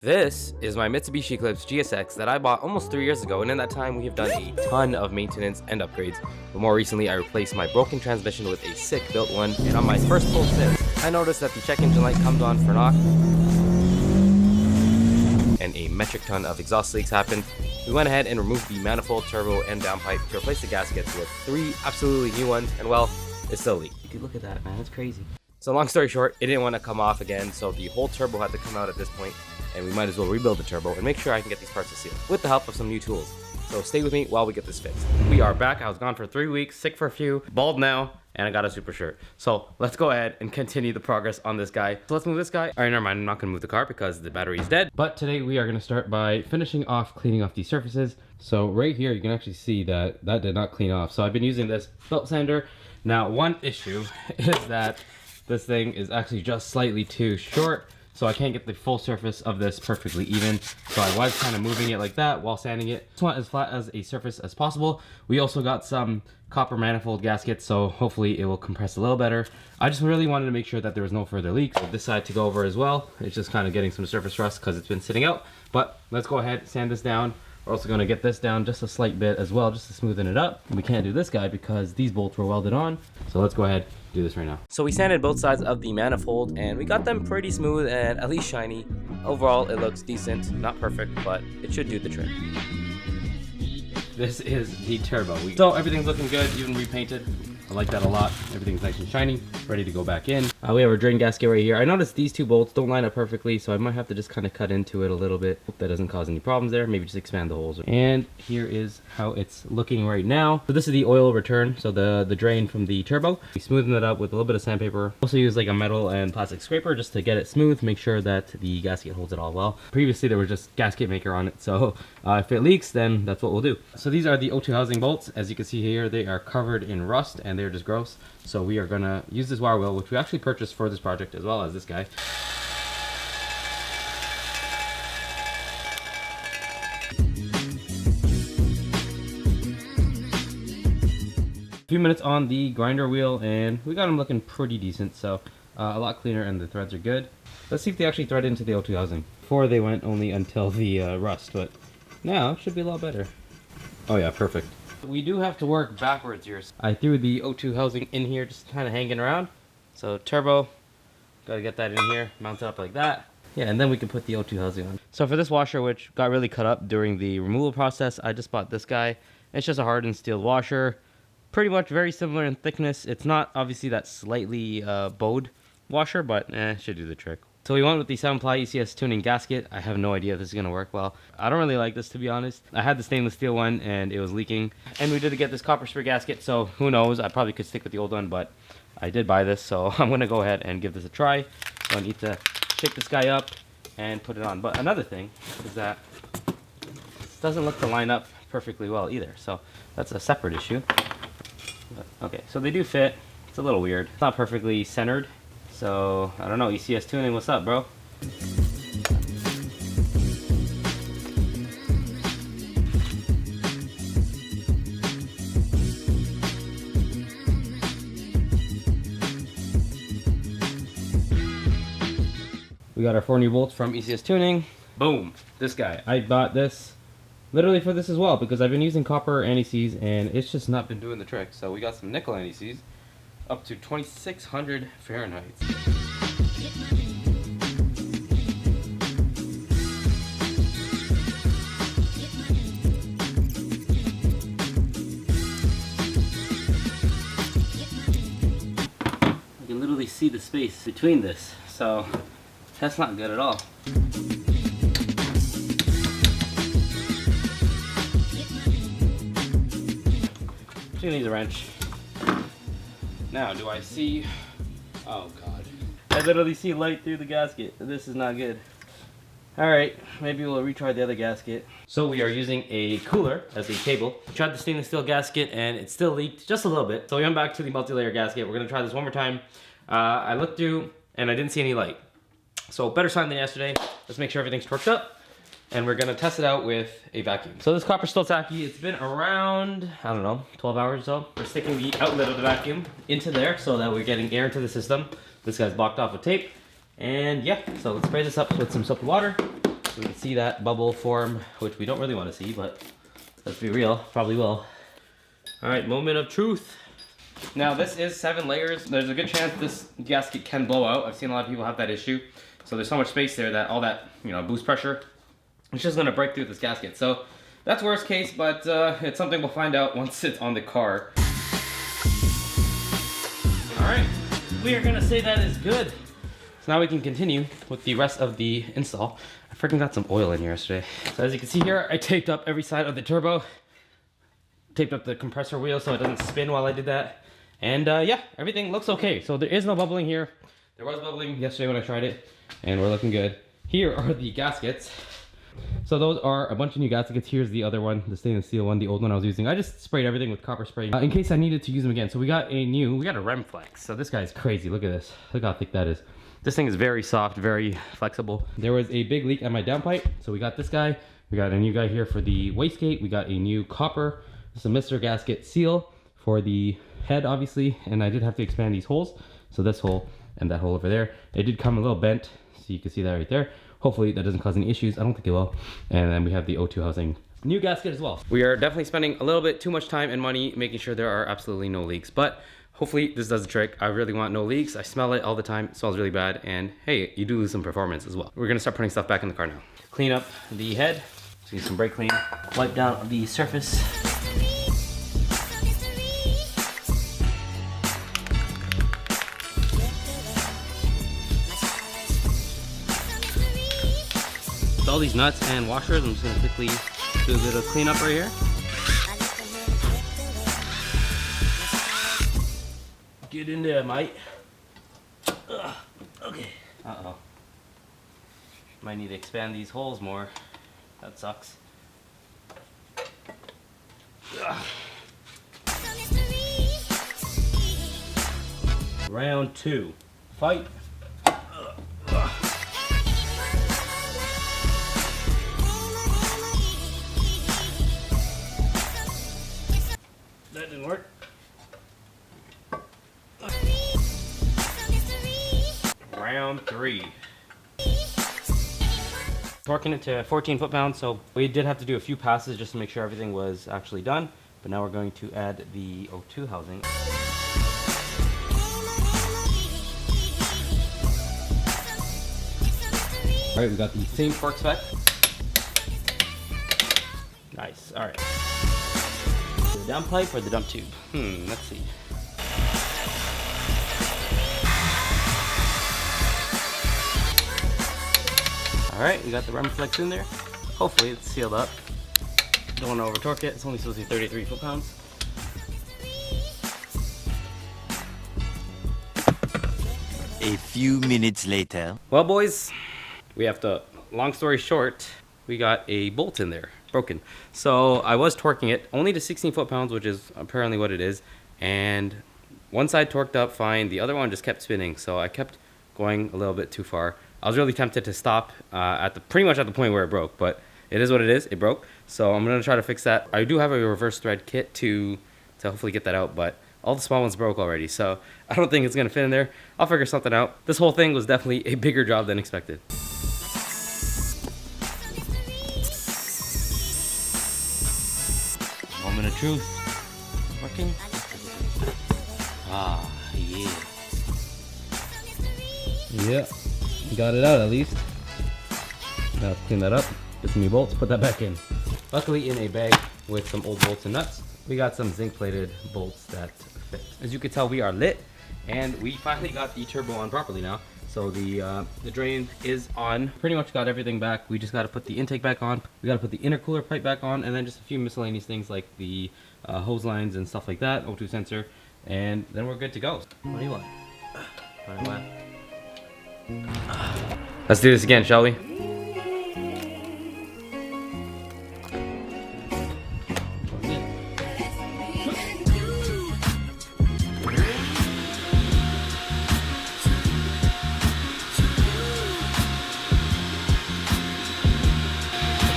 This is my Mitsubishi Eclipse GSX that I bought almost 3 years ago, and in that time we have done a ton of maintenance and upgrades. But more recently I replaced my broken transmission with a sick built one, and on my first pull since, I noticed that the check engine light comes on for knock, and a metric ton of exhaust leaks happened. We went ahead and removed the manifold, turbo, and downpipe to replace the gaskets with 3 absolutely new ones, and well, it's still leaked. You can look at that, man, that's crazy. So long story short, it didn't want to come off again, so the whole turbo had to come out at this point, and we might as well rebuild the turbo and make sure I can get these parts to seal with the help of some new tools. So stay with me while we get this fixed. We are back. I was gone for 3 weeks, sick for a few, bald now, and I got a super shirt. So let's go ahead and continue the progress on this guy. So let's move this guy. All right, never mind. I'm not gonna move the car because the battery is dead. But today we are gonna start by finishing off cleaning off these surfaces. So right here, you can actually see that that did not clean off. So I've been using this belt sander. Now, one issue is that this thing is actually just slightly too short, so I can't get the full surface of this perfectly even. So I was kind of moving it like that while sanding it. Just want as flat as a surface as possible. We also got some copper manifold gaskets, so hopefully it will compress a little better. I just really wanted to make sure that there was no further leaks. This side to go over as well. It's just kind of getting some surface rust because it's been sitting out. But let's go ahead, sand this down. We're also going to get this down just a slight bit as well, just to smoothen it up. We can't do this guy because these bolts were welded on. So let's go ahead, do this right now. So we sanded both sides of the manifold and we got them pretty smooth and at least shiny. Overall, it looks decent, not perfect, but it should do the trick. This is the turbo. So everything's looking good, even repainted. I like that a lot. Everything's nice and shiny, ready to go back in. We have our drain gasket right here. I noticed these two bolts don't line up perfectly, so I might have to just kind of cut into it a little bit. Hope that doesn't cause any problems there. Maybe just expand the holes. And here is how it's looking right now. So this is the oil return, so the drain from the turbo. We smoothen it up with a little bit of sandpaper. Also use like a metal and plastic scraper just to get it smooth, make sure that the gasket holds it all well. Previously there was just gasket maker on it, so if it leaks, then that's what we'll do. So these are the O2 housing bolts. As you can see here, they are covered in rust and they're just gross. So we are gonna use this wire wheel, which we actually purchased for this project as well as this guy. A few minutes on the grinder wheel and we got them looking pretty decent, so a lot cleaner and the threads are good. Let's see if they actually thread into the O2 housing. Before they went only until the rust, but now it should be a lot better. Oh yeah, perfect. We do have to work backwards here. I threw the O2 housing in here, just kind of hanging around. So turbo, gotta get that in here, mount it up like that. Yeah, and then we can put the O2 housing on. So for this washer, which got really cut up during the removal process, I just bought this guy. It's just a hardened steel washer. Pretty much very similar in thickness. It's not obviously that slightly bowed washer, but it should do the trick. So we went with the 7-ply ECS tuning gasket. I have no idea if this is gonna work well. I don't really like this, to be honest. I had the stainless steel one and it was leaking. And we did get this copper spray gasket, so who knows? I probably could stick with the old one, but I did buy this, so I'm gonna go ahead and give this a try. So I need to shake this guy up and put it on. But another thing is that this doesn't look to line up perfectly well either. So that's a separate issue. But, okay, so they do fit. It's a little weird. It's not perfectly centered. So, I don't know, ECS tuning, what's up, bro? We got our 4 new bolts from ECS Tuning. Boom, this guy. I bought this literally for this as well because I've been using copper anti-seize and it's just not been doing the trick. So we got some nickel anti-seize. Up to 2600 Fahrenheit. You can literally see the space between this, so that's not good at all. She needs a wrench. Now, do I see? Oh god. I literally see light through the gasket. This is not good. Alright, maybe we'll retry the other gasket. So we are using a cooler as a cable. We tried the stainless steel gasket and it still leaked just a little bit. So we went back to the multi-layer gasket. We're gonna try this one more time. I looked through and I didn't see any light. So better sign than yesterday. Let's make sure everything's torqued up. And we're gonna test it out with a vacuum. So this copper's still tacky. It's been around, I don't know, 12 hours or so. We're sticking the outlet of the vacuum into there so that we're getting air into the system. This guy's blocked off with tape. And yeah, so let's spray this up with some soapy water. We can see that bubble form, which we don't really want to see, but let's be real, probably will. All right, moment of truth. Now this is 7 layers. There's a good chance this gasket can blow out. I've seen a lot of people have that issue. So there's so much space there that all that, boost pressure, it's just gonna break through this gasket. So that's worst case, but it's something we'll find out once it's on the car. All right, we are gonna say that is good. So now we can continue with the rest of the install. I freaking got some oil in here yesterday. So as you can see here, I taped up every side of the turbo, taped up the compressor wheel so it doesn't spin while I did that. And yeah, everything looks okay. So there is no bubbling here. There was bubbling yesterday when I tried it, and we're looking good. Here are the gaskets. So those are a bunch of new gaskets. Here's the other one, the stainless steel one, the old one I was using. I just sprayed everything with copper spray in case I needed to use them again. So we got a Remflex. So this guy's crazy. Look at this. Look how thick that is. This thing is very soft, very flexible. There was a big leak at my downpipe, so we got this guy. We got a new guy here for the wastegate. We got a new copper. This is a Mr. Gasket seal for the head, obviously, and I did have to expand these holes. So this hole and that hole over there. It did come a little bent, so you can see that right there. Hopefully that doesn't cause any issues. I don't think it will. And then we have the O2 housing. New gasket as well. We are definitely spending a little bit too much time and money making sure there are absolutely no leaks, but hopefully this does the trick. I really want no leaks. I smell it all the time. It smells really bad. And hey, you do lose some performance as well. We're gonna start putting stuff back in the car now. Clean up the head. So use some brake clean. Wipe down the surface. With all these nuts and washers, I'm just gonna quickly do a bit of cleanup right here. Get in there, mate. Ugh. Okay. Uh-oh. Might need to expand these holes more. That sucks. Ugh. Round 2. Fight. That didn't work. Round 3. Torquing it to 14 foot-pounds, so we did have to do a few passes just to make sure everything was actually done. But now we're going to add the O2 housing. All right, we got the same torque spec. Nice. All right. The downpipe or the dump tube? Let's see. Alright, we got the Remflex in there. Hopefully it's sealed up. Don't want to over torque it. It's only supposed to be 33 foot-pounds. A few minutes later. Well, boys, we have to, long story short, we got a bolt in there, broken. So I was torquing it only to 16 foot-pounds, which is apparently what it is. And one side torqued up fine, the other one just kept spinning. So I kept going a little bit too far. I was really tempted to stop pretty much at the point where it broke, but it is what it is. It broke, so I'm gonna try to fix that. I do have a reverse thread kit to hopefully get that out, but all the small ones broke already, so I don't think it's gonna fit in there. I'll figure something out. This whole thing was definitely a bigger job than expected. Moment of truth. Working? Ah, yeah. Yeah. Got it out at least. Now let's clean that up, get some new bolts, put that back in. Luckily in a bag with some old bolts and nuts, we got some zinc plated bolts that fit. As you can tell, we are lit, and we finally got the turbo on properly now. So the drain is on. Pretty much got everything back. We just got to put the intake back on. We got to put the intercooler pipe back on, and then just a few miscellaneous things like the hose lines and stuff like that, O2 sensor, and then we're good to go. What do you want? Let's do this again, shall we? I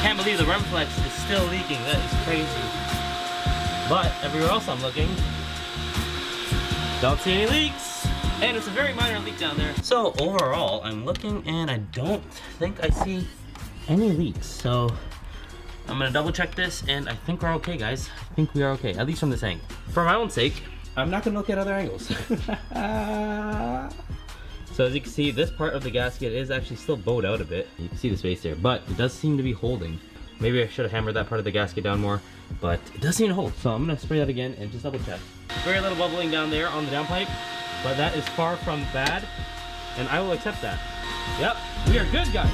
can't believe the Remflex is still leaking. That is crazy. But everywhere else I'm looking, don't see any leaks. And it's a very minor leak down there. So overall, I'm looking and I don't think I see any leaks. So I'm gonna double check this, and I think we're okay, guys. I think we are okay, at least from this angle. For my own sake, I'm not gonna look at other angles. So as you can see, this part of the gasket is actually still bowed out a bit. You can see the space there, but it does seem to be holding. Maybe I should have hammered that part of the gasket down more, but it does seem to hold. So I'm gonna spray that again and just double check. Very little bubbling down there on the downpipe, but that is far from bad, and I will accept that. Yep, we are good, guys.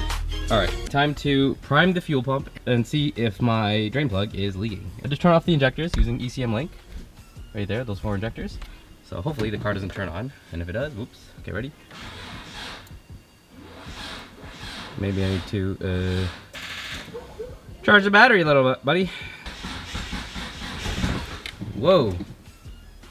All right, time to prime the fuel pump and see if my drain plug is leaking. I just turn off the injectors using ECM Link. Right there, those 4 injectors. So hopefully the car doesn't turn on, and if it does, whoops. Okay, ready? Maybe I need to charge the battery a little bit, buddy. Whoa,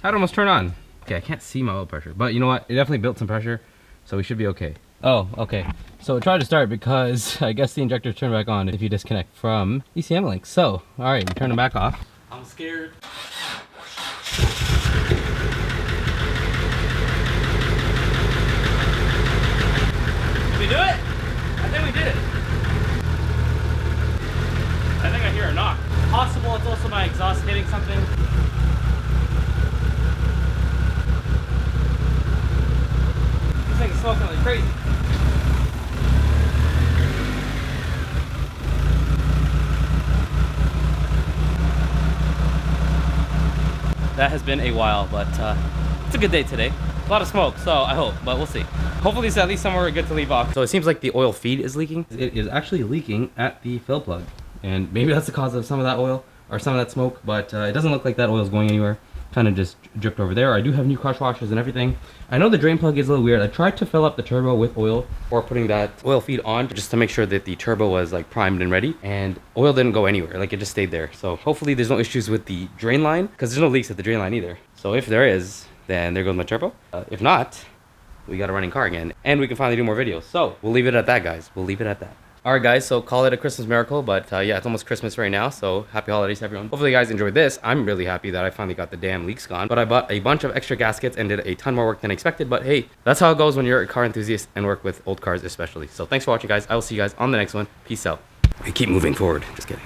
how'd it almost turn on? Okay, I can't see my oil pressure, but you know what? It definitely built some pressure, so we should be okay. Oh, okay. So it tried to start because I guess the injectors turn back on if you disconnect from ECM Link. So, all right, we turn them back off. I'm scared. Did we do it? I think we did it. I think I hear a knock. Possible it's also my exhaust hitting something. This thing is smoking like crazy. That has been a while, but it's a good day today. A lot of smoke, so I hope, but we'll see. Hopefully it's at least somewhere good to leave off. So it seems like the oil feed is leaking. It is actually leaking at the fill plug. And maybe that's the cause of some of that oil, or some of that smoke, but it doesn't look like that oil is going anywhere. Kind of just dripped over there. I do have new crush washers and everything. I know the drain plug is a little weird. I tried to fill up the turbo with oil, or putting that oil feed on, just to make sure that the turbo was like primed and ready, and oil didn't go anywhere. Like, it just stayed there. So hopefully there's no issues with the drain line, because there's no leaks at the drain line either. So if there is, then there goes my turbo. If not, we got a running car again, and we can finally do more videos. So we'll leave it at that, guys. We'll leave it at that. All right, guys, so call it a Christmas miracle, but yeah, it's almost Christmas right now, so happy holidays, everyone. Hopefully you guys enjoyed this. I'm really happy that I finally got the damn leaks gone, but I bought a bunch of extra gaskets and did a ton more work than expected, but hey, that's how it goes when you're a car enthusiast and work with old cars especially. So thanks for watching, guys. I will see you guys on the next one. Peace out. We keep moving forward. Just kidding.